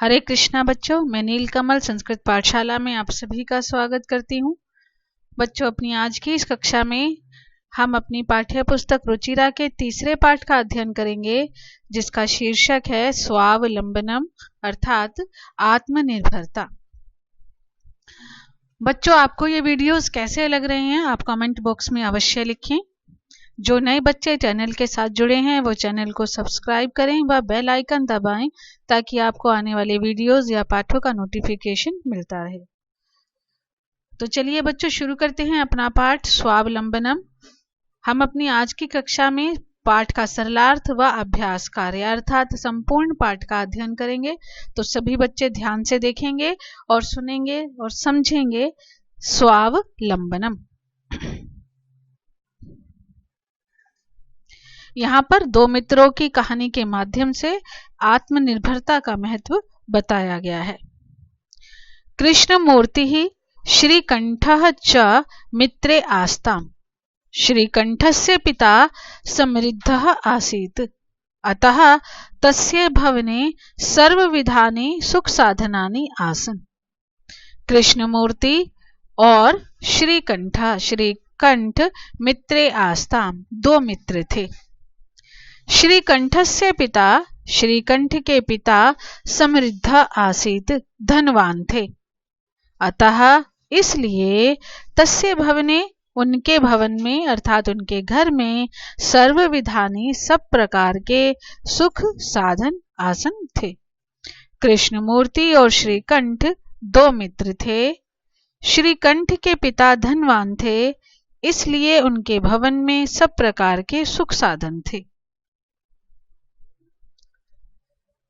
हरे कृष्णा बच्चों, मैं नीलकमल संस्कृत पाठशाला में आप सभी का स्वागत करती हूँ। बच्चों, अपनी आज की इस कक्षा में हम अपनी पाठ्य पुस्तक रुचिरा के तीसरे पाठ का अध्ययन करेंगे, जिसका शीर्षक है स्वावलंबनम अर्थात आत्मनिर्भरता। बच्चों, आपको ये वीडियोस कैसे लग रहे हैं आप कमेंट बॉक्स में अवश्य लिखें। जो नए बच्चे चैनल के साथ जुड़े हैं वो चैनल को सब्सक्राइब करें व बेल आइकन दबाएं ताकि आपको आने वाले वीडियोस या पाठों का नोटिफिकेशन मिलता रहे। तो चलिए बच्चों, शुरू करते हैं अपना पाठ स्वावलंबनम। हम अपनी आज की कक्षा में पाठ का सरलार्थ व अभ्यास कार्य अर्थात संपूर्ण पाठ का अध्ययन करेंगे। तो सभी बच्चे ध्यान से देखेंगे और सुनेंगे और समझेंगे स्वावलंबनम। यहाँ पर दो मित्रों की कहानी के माध्यम से आत्मनिर्भरता का महत्व बताया गया है। कृष्णमूर्ति ही श्रीकंठः च मित्रे आस्ताम्। श्रीकंठस्य पिता समृद्धः आसीत्, अतः तस्य भवने सर्वविधानि सुख साधनानि आसन्। कृष्णमूर्ति और श्रीकंठ मित्रे आस्ताम्, दो मित्र थे। श्रीकंठस्य पिता, श्रीकंठ के पिता समृद्ध आसीत, धनवान थे। अतः इसलिए तस्य भवने, उनके भवन में अर्थात उनके घर में सर्वविधानि सब प्रकार के सुख साधन आसन थे। कृष्णमूर्ति और श्रीकंठ दो मित्र थे। श्रीकंठ के पिता धनवान थे, इसलिए उनके भवन में सब प्रकार के सुख साधन थे।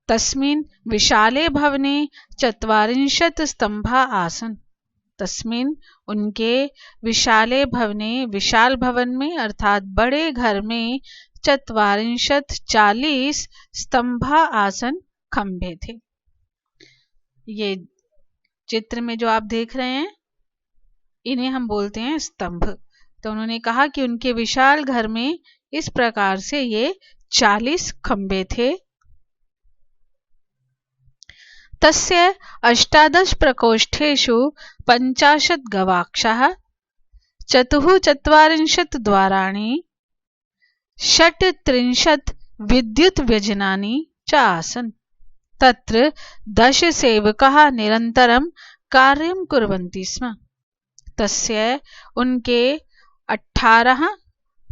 तस्मिन् विशाले भवने 40 स्तंभा आसन्। तस्मिन्, उनके विशाले भवने, विशाल भवन में अर्थात बड़े घर में 40 स्तंभा आसन, खंभे थे। ये चित्र में जो आप देख रहे हैं इन्हें हम बोलते हैं स्तंभ। तो उन्होंने कहा कि उनके विशाल घर में इस प्रकार से ये 40 खंभे थे। तस्य 18 प्रकोष्ठेषु 50 गवाक्षाः, 44 द्वाराणि, 36 विद्युत व्यजनानि च आसन्। तत्र 10 सेवकाः निरन्तरं कार्यं कुर्वन्ति स्म। तस्य, उनके 18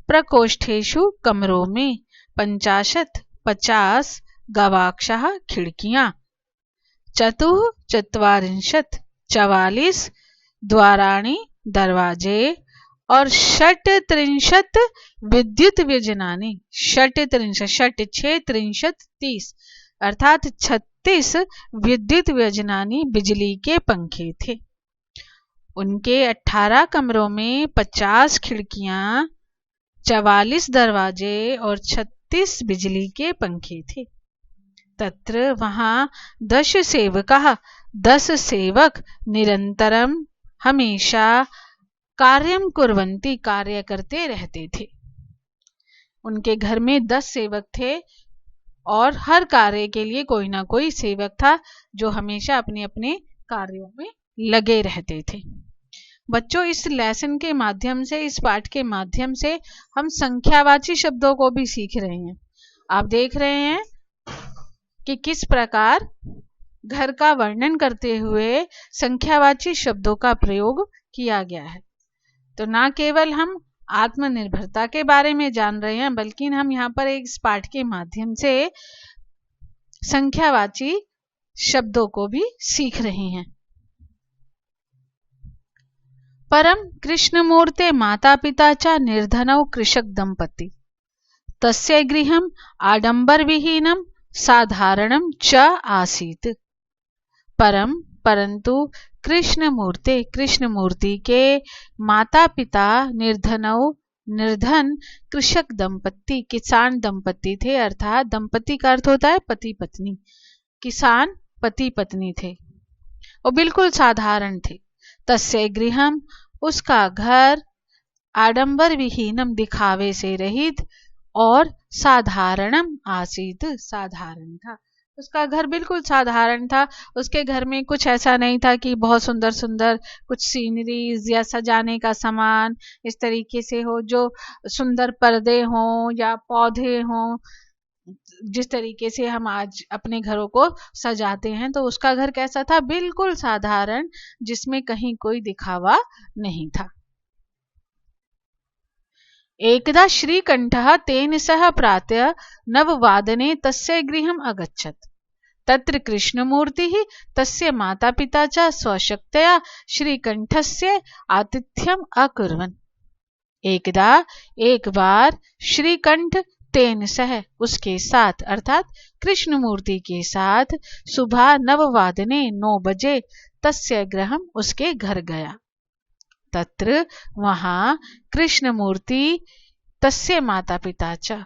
प्रकोष्ठेषु कमरों में 50 गवाक्षाः खिड़कियां, 44 द्वाराणि दरवाजे और 36 विद्युत व्यजनानि, 30 अर्थात 36 विद्युत व्यजनानि बिजली के पंखे थे। उनके 18 कमरों में 50 खिड़कियां, 44 दरवाजे और 36 बिजली के पंखे थे। तत्र, वहां 10 सेवकाः, 10 सेवक निरंतरम, हमेशा कार्यं कुर्वन्ति, कार्य करते रहते थे। उनके घर में 10 सेवक थे और हर कार्य के लिए कोई ना कोई सेवक था जो हमेशा अपने अपने कार्यों में लगे रहते थे। बच्चों, इस लेसन के माध्यम से, इस पाठ के माध्यम से हम संख्यावाची शब्दों को भी सीख रहे हैं। आप देख रहे हैं कि किस प्रकार घर का वर्णन करते हुए संख्यावाची शब्दों का प्रयोग किया गया है। तो ना केवल हम आत्मनिर्भरता के बारे में जान रहे हैं, बल्कि हम यहाँ पर इस पाठ के माध्यम से संख्यावाची शब्दों को भी सीख रहे हैं। परम कृष्णमूर्ते माता पिता च निर्धनौ कृषक दंपति, तस्य गृहम् आडंबरविहीनम् साधारणं च आसीत्। परम, परंतु, कृष्णमूर्ते, कृष्णमूर्ति के माता पिता निर्धनौ, निर्धन, कृषक दंपति, किसान दंपति थे। अर्थात दंपति का अर्थ होता है पति पत्नी। किसान पति पत्नी थे और बिल्कुल साधारण थे। तस्य गृहम, उसका घर, आडंबर विहीनम, दिखावे से रहित, और साधारणम आसीत, साधारण था। उसका घर बिल्कुल साधारण था। उसके घर में कुछ ऐसा नहीं था कि बहुत सुंदर सुंदर कुछ सीनरीज या सजाने का सामान इस तरीके से हो, जो सुंदर पर्दे हों या पौधे हों, जिस तरीके से हम आज अपने घरों को सजाते हैं। तो उसका घर कैसा था? बिल्कुल साधारण, जिसमें कहीं कोई दिखावा नहीं था। एकदा श्रीकण्ठः तेन सह प्रातः नववादने तस्य गृहम् अगच्छत्। तत्र कृष्णमूर्तिः तस्य मातापिता च स्वशक्त्या श्रीकण्ठस्य आतिथ्यम् अकुर्वन्। एकदा, एक बार, श्रीकंठ तेन सह, उसके साथ अर्थात कृष्णमूर्ति के साथ, सुबह 9 बजे तस्य गृहम्, उसके घर गया। तत्र, वहां, कृष्णमूर्ति तस्य माता पिता च,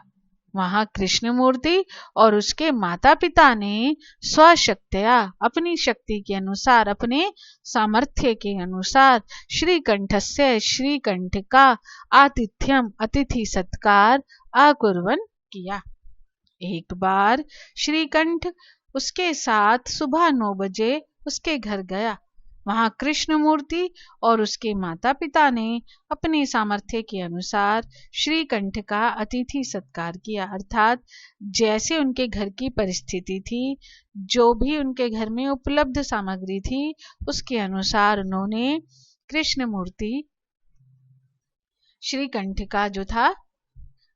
वहां कृष्णमूर्ति और उसके माता पिता ने स्वशक्त्या, अपनी शक्ति के अनुसार, अपने सामर्थ्य के अनुसार, श्रीकंठस्य, श्रीकंठ का, आतिथ्यम, अतिथि सत्कार, अकुर्वन्, किया। एक बार श्रीकंठ उसके साथ सुबह 9 बजे उसके घर गया। वहां कृष्णमूर्ति और उसके माता पिता ने अपने सामर्थ्य के अनुसार श्रीकंठ का अतिथि सत्कार किया, अर्थात जैसे उनके घर की परिस्थिति थी, जो भी उनके घर में उपलब्ध सामग्री थी, उसके अनुसार उन्होंने कृष्णमूर्ति, श्रीकंठ का जो था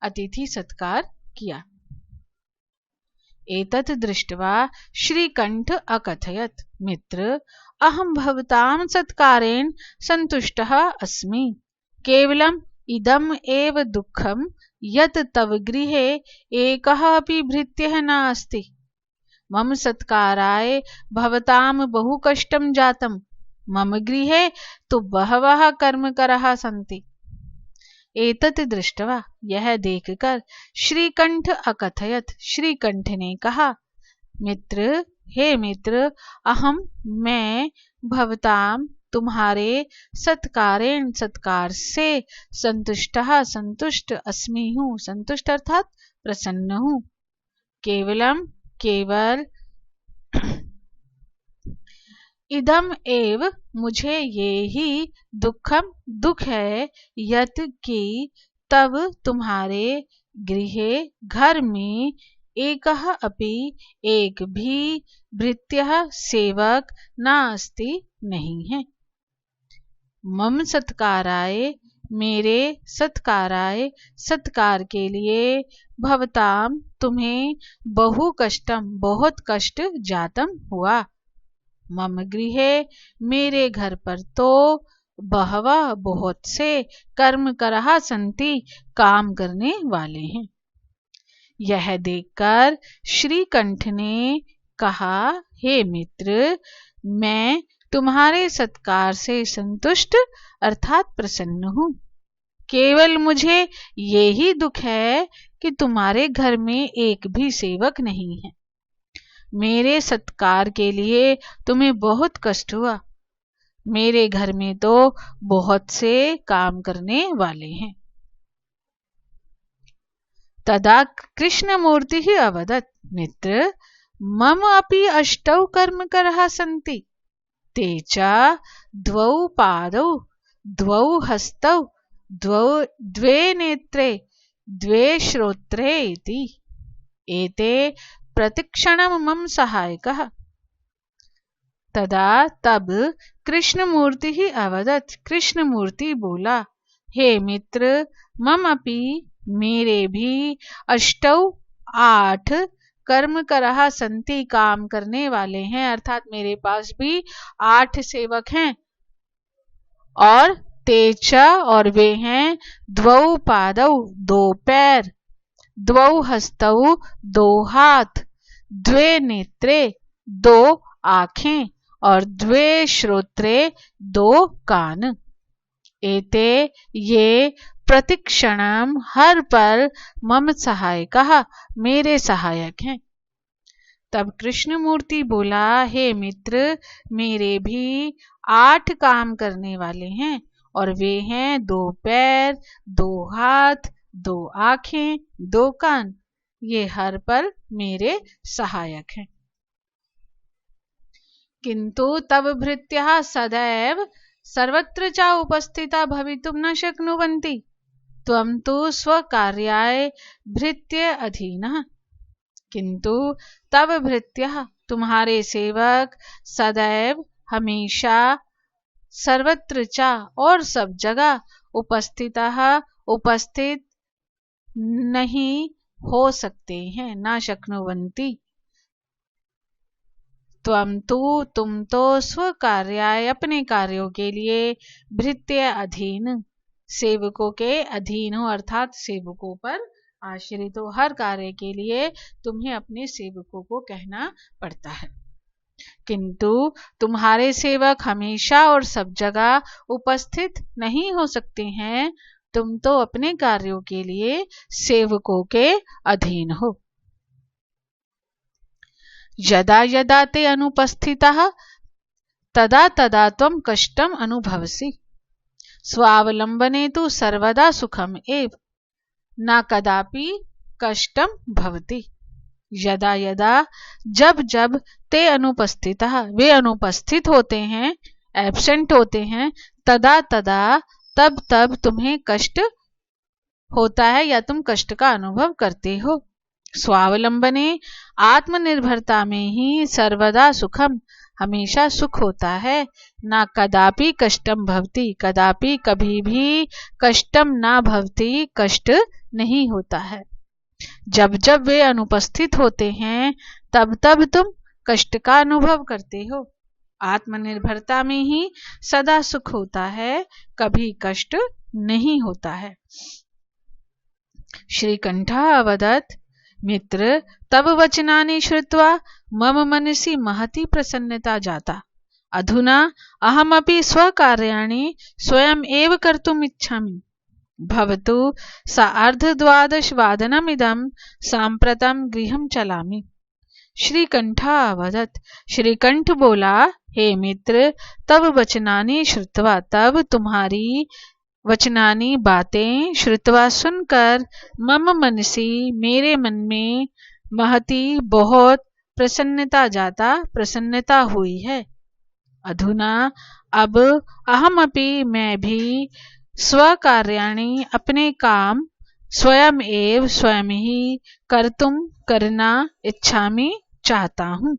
अतिथि सत्कार किया। एतत् दृष्ट्वा श्रीकंठ अकथयत्, मित्र, अहं भवतां सत्कारेण सन्तुष्टः अस्मि। केवलम् इदम् एव दुःखं यत् तव गृहे एकः अपि भृत्यः नास्ति। मम सत्काराय भवतां बहु कष्टं जातं। मम गृहे तु बहवः कर्मकराः सन्ति। एतत् दृष्ट्वा, यह देखकर, श्रीकंठ अकथयत्, श्रीकंठ ने कहा, मित्र, हे मित्र, अहम, मैं, भवताम, तुम्हारे, सत्कारेण, सत्कार से, संतुष्टः, संतुष्ट, अस्मि, हूँ, संतुष्ट अर्थात प्रसन्न हूँ। केवलम, केवल, इदम एव, मुझे ये ही, दुखम, दुख है, यत कि, तब, तुम्हारे, गृहे, घर में, एकः अपि, एक भी, भृत्यः, सेवक, नास्ति, नहीं है। मम सत्काराय, मेरे सत्काराय, सत्कार के लिए, भवताम, तुम्हें, बहु कष्टम, बहुत कष्ट जातम हुआ। मम गृहे, मेरे घर पर तो, बहवः, बहुत से, कर्मकराः सन्ति, काम करने वाले हैं। यह देखकर श्रीकंठ ने कहा, हे मित्र, मैं तुम्हारे सत्कार से संतुष्ट अर्थात प्रसन्न हूँ। केवल मुझे ये ही दुख है कि तुम्हारे घर में एक भी सेवक नहीं है। मेरे सत्कार के लिए तुम्हें बहुत कष्ट हुआ। मेरे घर में तो बहुत से काम करने वाले हैं। तदा कृष्णमूर्ति ही अवदत्, मित्र, मम अपि अष्टौ कर्मकराः सन्ति। ते च द्वौ पादौ, द्वौ हस्तौ, द्वे नेत्रे, द्वे श्रोत्रे इति। एते प्रतिक्षणं मम सहायकः। तदा, तब, कृष्णमूर्ति ही अवदत्, कृष्णमूर्ति बोला, हे मित्र, मम अपि, मेरे भी, अष्टौ, 8, कर्मकराः सन्ति, काम करने वाले हैं, अर्थात मेरे पास भी 8 सेवक हैं। और तेच, और वे हैं, द्वौ पादौ, 2 पैर, द्वौ हस्तौ, 2 हाथ, द्वे नेत्रे, 2 आँखें, और द्वे श्रोत्रे, 2 कान। एते, ये, प्रतिक्षणम, हर पल, मम सहायकः, मेरे सहायक हैं। तब कृष्णमूर्ति बोला, हे मित्र, मेरे भी 8 काम करने वाले हैं, और वे हैं 2 पैर, 2 हाथ, 2 आँखें, 2 कान। ये हर पल मेरे सहायक हैं। किन्तु तव भृत्यः सदैव सर्वत्र च उपस्थिता भवितुं न शक्नुवन्ति। त्वं तु स्वकार्याय भृत्य अधीनः। किन्तु तव भृत्यः तुम्हारे सेवक सदैव हमेशा सर्वत्र च और सब जगह उपस्थित नहीं हो सकते हैं, ना शक्नुवन्ति। तुम तो स्वकार्याय अपने कार्यों के लिए भृत्य अधीन सेवकों के अधीन हो, अर्थात सेवकों पर आश्रित हो। हर कार्य के लिए तुम्हें अपने सेवकों को कहना पड़ता है। किंतु तुम्हारे सेवक हमेशा और सब जगह उपस्थित नहीं हो सकते हैं। तुम तो अपने कार्यों के लिए सेवकों के अधीन हो। यदा यदा ते अनुपस्थितः तदा तदा त्वं कष्टम अनुभवसि। स्वावलंबने तु सर्वदा सुखम एव न कदापि कष्टम भवति। यदा यदा जब जब ते अनुपस्थितः वे अनुपस्थित होते हैं, एब्सेंट होते हैं, तदा तदा तब तब तुम्हें कष्ट होता है या तुम कष्ट का अनुभव करते हो। स्वावलंबने आत्मनिर्भरता में ही सर्वदा सुखम हमेशा सुख होता है। ना कदापि कष्टम भवति कदापि कभी भी कष्टम ना भवति कष्ट नहीं होता है। जब जब वे अनुपस्थित होते हैं तब तब तुम कष्ट का अनुभव करते हो। आत्मनिर्भरता में ही सदा सुख होता है, कभी कष्ट नहीं होता है। श्रीकंठः अवदत् मित्र तव वचनानि श्रुत्वा मम मनसि महती प्रसन्नता जाता। अधुना अहमपि स्वकार्याणि स्वयं एव कर्तुम् इच्छामि। भवतु सार्धद्वादशवादनमिदं साम्प्रतं गृहं चलामि। श्रीकंठः अवदत् श्रीकंठ बोला, हे मित्र तव वचनानि श्रुत्वा तब तुम्हारी वचनानी बातें श्रुत्वा सुनकर मम मनसी मेरे मन में महती बहुत प्रसन्नता जाता प्रसन्नता हुई है। अधुना अब अहमपि मैं भी स्वकार्याणि अपने काम स्वयं ही करना इच्छामि चाहता हूँ।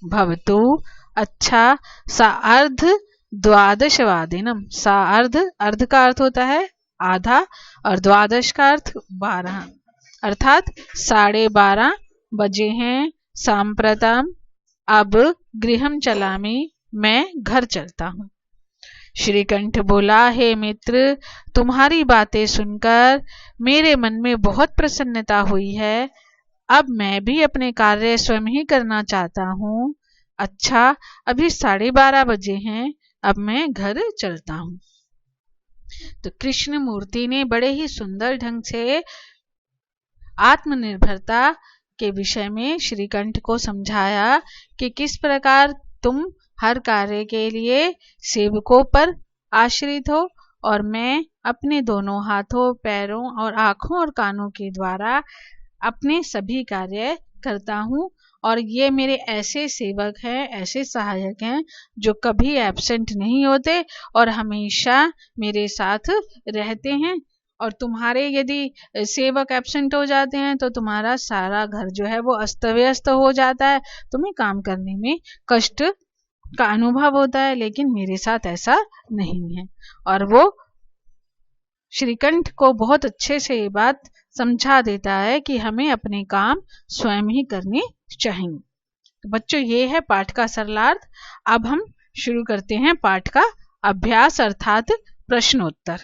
भवतु अच्छा सार्ध द्वादशवादिनम अर्ध का अर्थ होता है आधा और द्वादश का अर्थ 12 अर्थात 12:30 बजे हैं। सांप्रतम अब गृहम चलामी मैं घर चलता हूँ। श्रीकंठ बोला, हे मित्र तुम्हारी बातें सुनकर मेरे मन में बहुत प्रसन्नता हुई है। अब मैं भी अपने कार्य स्वयं ही करना चाहता हूँ। अच्छा अभी 12:30 बजे हैं, अब मैं घर चलता हूँ। तो कृष्ण मूर्ति ने बड़े ही सुंदर ढंग से आत्मनिर्भरता के विषय में श्रीकंठ को समझाया कि किस प्रकार तुम हर कार्य के लिए सेवकों पर आश्रित हो और मैं अपने दोनों हाथों, पैरों और आंखों और कानों के द्वारा अपने सभी कार्य करता हूँ। और ये मेरे ऐसे सेवक हैं, ऐसे सहायक हैं जो कभी एब्सेंट नहीं होते और हमेशा मेरे साथ रहते हैं। और तुम्हारे यदि सेवक एब्सेंट हो जाते हैं तो तुम्हारा सारा घर जो है वो अस्त व्यस्त हो जाता है, तुम्हें काम करने में कष्ट का अनुभव होता है। लेकिन मेरे साथ ऐसा नहीं है। और वो श्रीकंठ को बहुत अच्छे से ये बात समझा देता है कि हमें अपने काम स्वयं ही करने चाहिए। तो बच्चों ये है पाठ का सरलार्थ। अब हम शुरू करते हैं पाठ का अभ्यास अर्थात प्रश्नोत्तर।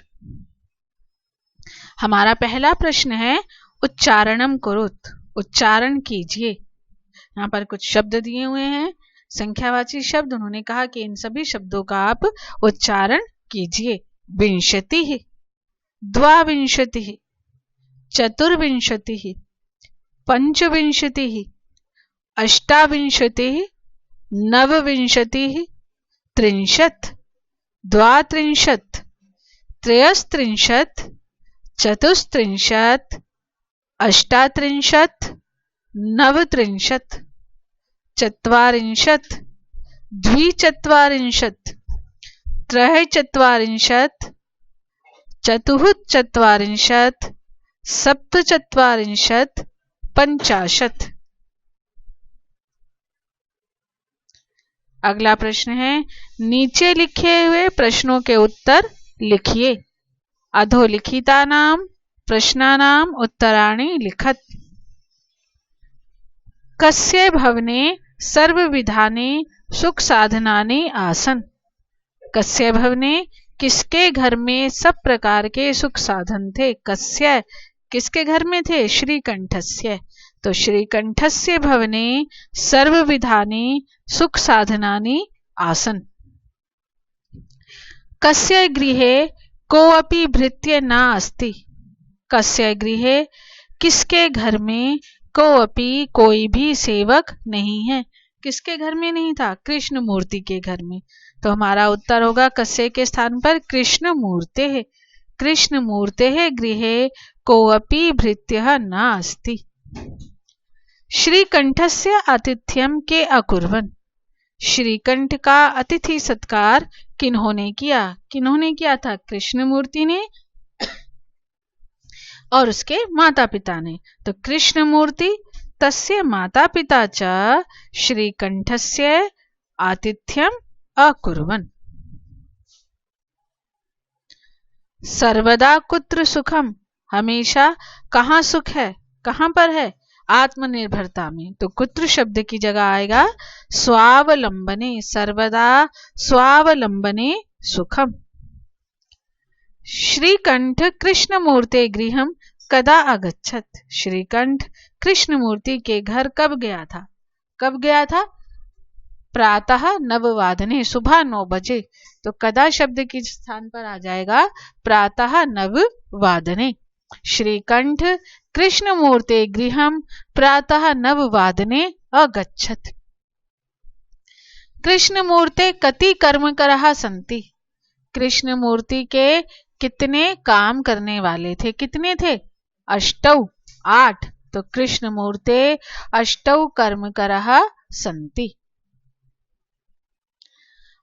हमारा पहला प्रश्न है उच्चारणम कुरुत, उच्चारण कीजिए। यहाँ पर कुछ शब्द दिए हुए हैं, संख्यावाची शब्द। उन्होंने कहा कि इन सभी शब्दों का आप उच्चारण कीजिए। विंशतिः, द्वाविंशतिः, चतुर्विंशतिः, पंचविंशतिः, अष्टाविंशतिः, नवविंशतिः, त्रिंशत्, द्वात्रिंशत्, त्रयस्त्रिंशत्, चतुस्त्रिंशत्, अष्टात्रिंशत्, नवत्रिंशत्, चत्वारिंशत्, द्विचत्वारिंशत्, त्रयचत्वारिंशत्, चतुश्चत्वारिंशत्, सप्तचत्वारिंशत्, 50। अगला प्रश्न है, नीचे लिखे हुए प्रश्नों के उत्तर लिखिए। अधोलिखितानां प्रश्नानां उत्तराणि लिखत। कस्य भवने सर्वविधानि सुख साधनानि आसन्। कस्य भवने किसके घर में सब प्रकार के सुख साधन थे। कस्य किसके घर में थे, श्रीकंठस्य। तो श्रीकंठस्य भवने सर्वविधानि सुख साधनानि आसन्। कस्य गृहे कोऽपि भृत्य न अस्ति। कस्य गृहे किसके घर में कोऽपि कोई भी सेवक नहीं है। किसके घर में नहीं था, कृष्ण मूर्ति के घर में। तो हमारा उत्तर होगा कस्य के स्थान पर कृष्ण मूर्ते है। कृष्ण मूर्ते है गृहे कोऽपि भृत्यः न अस्ति। श्रीकंठस्य आतिथ्यम के अकुर्वन्। श्रीकंठ का अतिथि सत्कार किन्होंने किया। किन्होंने किया था, कृष्ण मूर्ति ने और उसके माता पिता ने। तो कृष्ण मूर्ति तस्य माता पिता च श्रीकंठस्य आतिथ्यम अकुर्वन्। सर्वदा कुत्र सुखम। हमेशा कहाँ सुख है, कहाँ पर है, आत्मनिर्भरता में। तो कुत्र शब्द की जगह आएगा स्वावलंबने। सर्वदा स्वावलंबने सुखम। श्रीकंठ कृष्णमूर्ते गृहम कदा अगच्छत। श्रीकंठ कृष्णमूर्ति के घर कब गया था। कब गया था, प्रातः 9 वादने, सुबह 9 बजे। तो कदा शब्द के स्थान पर आ जाएगा प्रातः 9 वादने। श्रीकंठ कृष्णमूर्ते गृहम प्रातः 9 वादने अगच्छत। कृष्णमूर्ते कति कर्मकरः सन्ति। कृष्णमूर्ति के कितने काम करने वाले थे। कितने थे, 8। तो कृष्णमूर्ते 8 कर्मकरः सन्ति।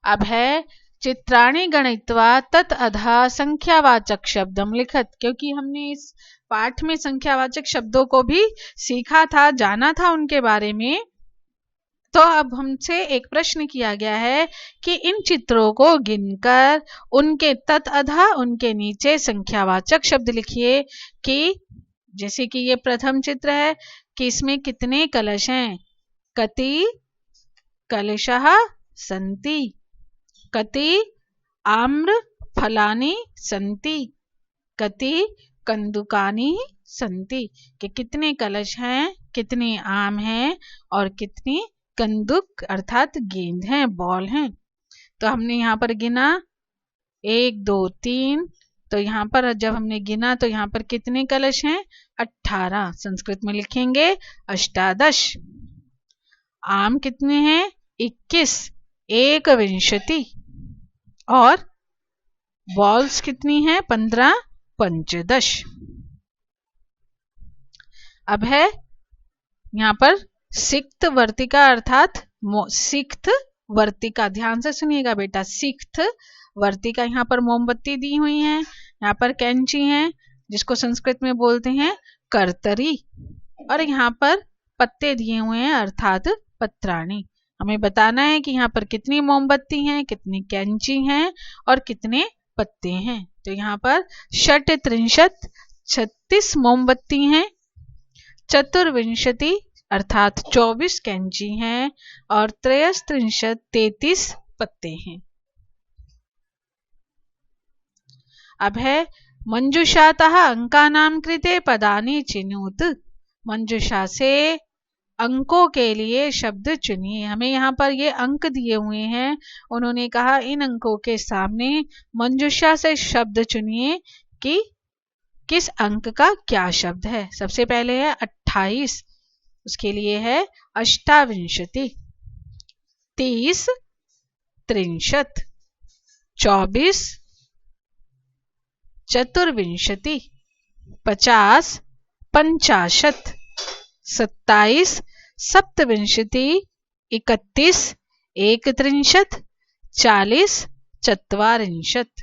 अब है चित्राणि गणयित्वा तत् अधः संख्यावाचक शब्दम लिखत। क्योंकि हमने इस पाठ में संख्यावाचक शब्दों को भी सीखा था, जाना था उनके बारे में। तो अब हमसे एक प्रश्न किया गया है कि इन चित्रों को गिनकर उनके तत्अधा, उनके नीचे संख्यावाचक शब्द लिखिए। कि जैसे कि ये प्रथम चित्र है कि इसमें कितने कलश हैं। कति कलशः सन्ति। कति आम्र फलानि सन्ति। कति कंदुकानि सन्ति। कि कितने कलश हैं, कितने आम हैं और कितनी कंदुक अर्थात गेंद हैं, बॉल हैं। तो हमने यहाँ पर गिना 1 2 3। तो यहाँ पर जब हमने गिना तो यहाँ पर कितने कलश हैं, 18। संस्कृत में लिखेंगे अष्टादश। आम कितने हैं, 21, 21। और बॉल्स कितनी हैं, 15, 15। अब है यहाँ पर सिक्त वर्तिका अर्थात सिक्त वर्तिका। ध्यान से सुनिएगा बेटा, सिक्त वर्तिका। यहाँ पर मोमबत्ती दी हुई है, यहाँ पर कैंची है जिसको संस्कृत में बोलते हैं कर्तरी, और यहाँ पर पत्ते दिए हुए हैं अर्थात पत्राणी। हमें बताना है कि यहाँ पर कितनी मोमबत्ती हैं, कितनी कैंची हैं और कितने पत्ते हैं। तो यहाँ पर 36 मोमबत्ती हैं, 24 अर्थात 24 कैंची हैं और 33 पत्ते हैं। अब है मंजुषातः अंकानां कृते पदानि चिनुत। मंजुषा से अंकों के लिए शब्द चुनिए। हमें यहाँ पर ये अंक दिए हुए हैं, उन्होंने कहा इन अंकों के सामने मंजुषा से शब्द चुनिए कि किस अंक का क्या शब्द है। सबसे पहले है 28, उसके लिए है अष्टाविंशति। 30 63, 24 चतुर्विंशति, 50 50, 27 सप्तविंशति, 31 एकत्रिंशत् 40 चत्वारिंशत्।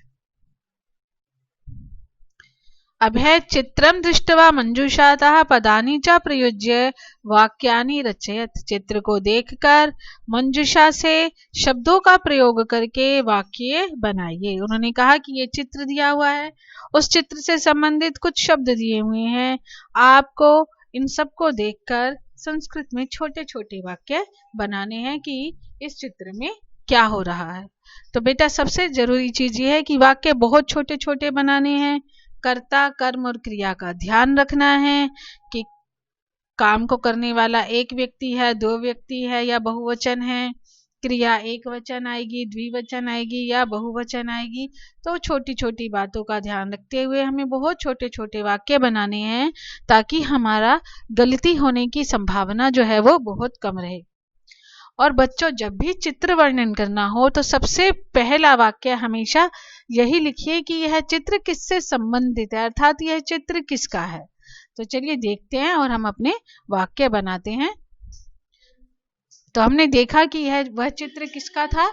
अभय चित्रं दृष्ट्वा मंजूषातः पदानि च प्रयुज्य वाक्यानि रचयत। चित्र को देखकर मंजूषा से शब्दों का प्रयोग करके वाक्य बनाइए। उन्होंने कहा कि ये चित्र दिया हुआ है, उस चित्र से संबंधित कुछ शब्द दिए हुए हैं, आपको इन सबको देखकर संस्कृत में छोटे छोटे वाक्य बनाने हैं कि इस चित्र में क्या हो रहा है। तो बेटा सबसे जरूरी चीज ये है कि वाक्य बहुत छोटे छोटे बनाने हैं। कर्ता, कर्म और क्रिया का ध्यान रखना है कि काम को करने वाला एक व्यक्ति है, दो व्यक्ति है या बहुवचन है, क्रिया एक वचन आएगी, द्विवचन आएगी या बहुवचन आएगी। तो छोटी छोटी बातों का ध्यान रखते हुए हमें बहुत छोटे छोटे वाक्य बनाने हैं ताकि हमारा गलती होने की संभावना जो है वो बहुत कम रहे। और बच्चों जब भी चित्र वर्णन करना हो तो सबसे पहला वाक्य हमेशा यही लिखिए कि यह चित्र किससे संबंधित है, अर्थात यह चित्र किसका है। तो चलिए देखते हैं और हम अपने वाक्य बनाते हैं। तो हमने देखा कि यह वह चित्र किसका था,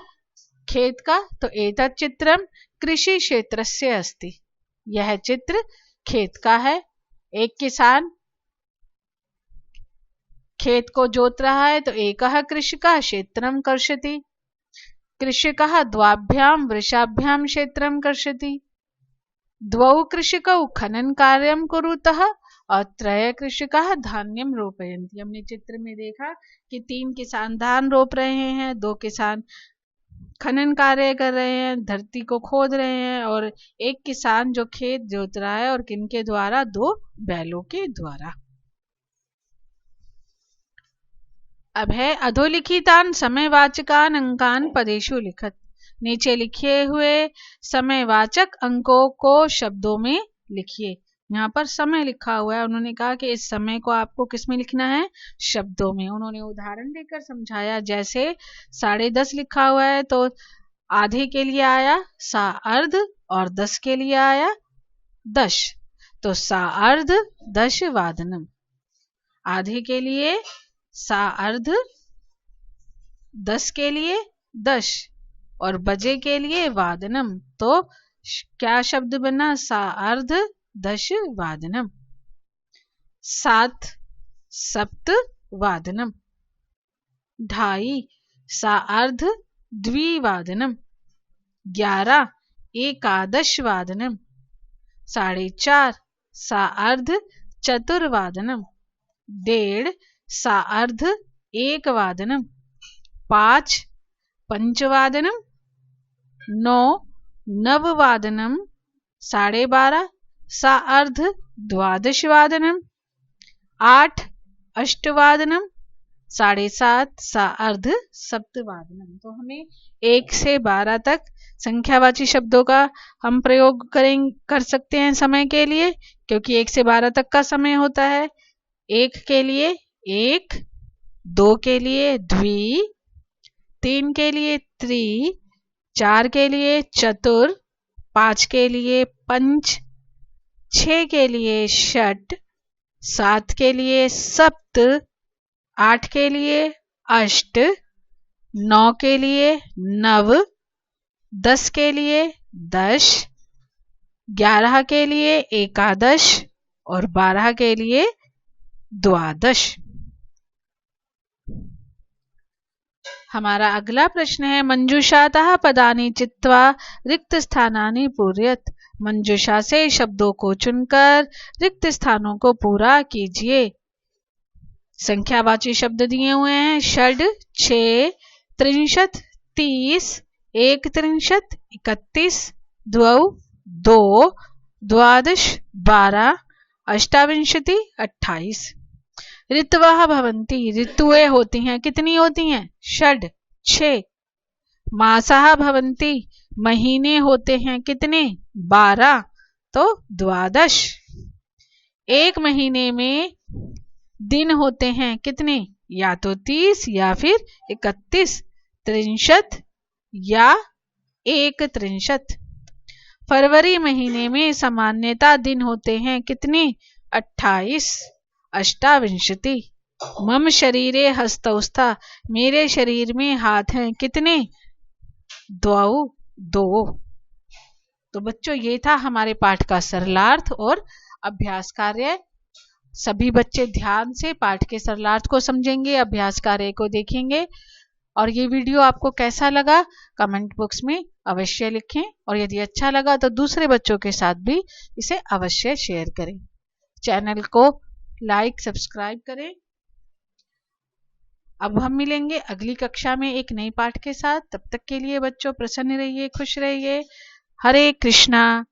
खेत का। तो एतत् चित्रम कृषि क्षेत्रस्य अस्ति, यह चित्र खेत का है। एक किसान खेत को जोत रहा है, तो एकः कृषकः क्षेत्रं कर्षति। कृषकः द्वाभ्याम वृषाभ्याम क्षेत्रं कर्षति। द्वौ कृषकौ खनन कार्यं कुरुतः और त्रय कृषकः धान्यम रोपयन्ति। हमने चित्र में देखा कि 3 किसान धान रोप रहे हैं, 2 किसान खनन कार्य कर रहे हैं, धरती को खोद रहे हैं, और एक किसान जो खेत जोत रहा है और किनके द्वारा, 2 बैलों के द्वारा। अब है अधोलिखितान समयवाचकान अंकान पदेषु लिखत। नीचे लिखे हुए समयवाचक अंकों को शब्दों में लिखिए। यहाँ पर समय लिखा हुआ है, उन्होंने कहा कि इस समय को आपको किस में लिखना है, शब्दों में। उन्होंने उदाहरण देकर समझाया, जैसे 10:30 लिखा हुआ है तो आधे के लिए आया सा अर्ध और 10 के लिए आया 10, तो सा अर्ध 10 वादनम। आधे के लिए सा अर्ध, 10 के लिए 10 और बजे के लिए वादनम। तो क्या शब्द बना, सा अर्ध 10 वादनम। 7 सप्त वादनम। 2:30 सा अर्ध द्विवादनम। 11 एकादश वादनम। 4:30 सा अर्ध चतुर्वादनम। 1:30 सा अर्ध 1 वादनम। 5 पंचवादनम। 9 नववादनम। 12:30 सा अर्ध द्वादश वादनम। 8 अष्टवादनम। 7:30 सा अर्ध सप्तवादनम। तो हमें 1 से 12 तक संख्यावाची शब्दों का हम प्रयोग कर सकते हैं समय के लिए, क्योंकि 1 से 12 तक का समय होता है। 1 के लिए 1, 2 के लिए द्वि, 3 के लिए त्रि, 4 के लिए चतुर, 5 के लिए पंच, 6 के लिए षट, 7 के लिए सप्त, 8 के लिए अष्ट, 9 के लिए नव, 10 के लिए 10, 11 के लिए एकादश और 12 के लिए द्वादश। हमारा अगला प्रश्न है, मंजूषातः पदानि चित्वा रिक्त स्थानानि पूरयत। मंजूषा से शब्दों को चुनकर रिक्त स्थानों को पूरा कीजिए। संख्यावाची शब्द दिए हुए हैं, षड 6, त्रिंशत् 30, एकत्रिंशत् 31, द्वौ 2, द्वादश 12, अष्टाविंशति 28। ऋतवः भवन्ति, ऋतुएं होती हैं, कितनी होती हैं, षड 6। मासः भवन्ति, महीने होते हैं, कितने, 12, तो द्वादश। एक महीने में दिन होते हैं कितने, या तो 30 या फिर 31, त्रिंशत् या एकत्रिंशत्। फरवरी महीने में सामान्यतः दिन होते हैं कितने, 28, अष्टाविंशति। मम शरीरे हस्तौस्था, मेरे शरीर में हाथ हैं कितने? द्वौ, दो। तो बच्चों ये था हमारे पाठ का सरलार्थ और अभ्यास कार्य। सभी बच्चे ध्यान से पाठ के सरलार्थ को समझेंगे, अभ्यास कार्य को देखेंगे। और ये वीडियो आपको कैसा लगा कमेंट बॉक्स में अवश्य लिखें, और यदि अच्छा लगा तो दूसरे बच्चों के साथ भी इसे अवश्य शेयर करें। चैनल को लाइक सब्सक्राइब करें। अब हम मिलेंगे अगली कक्षा में एक नई पाठ के साथ। तब तक के लिए बच्चों प्रसन्न रहिए, खुश रहिए। हरे कृष्णा।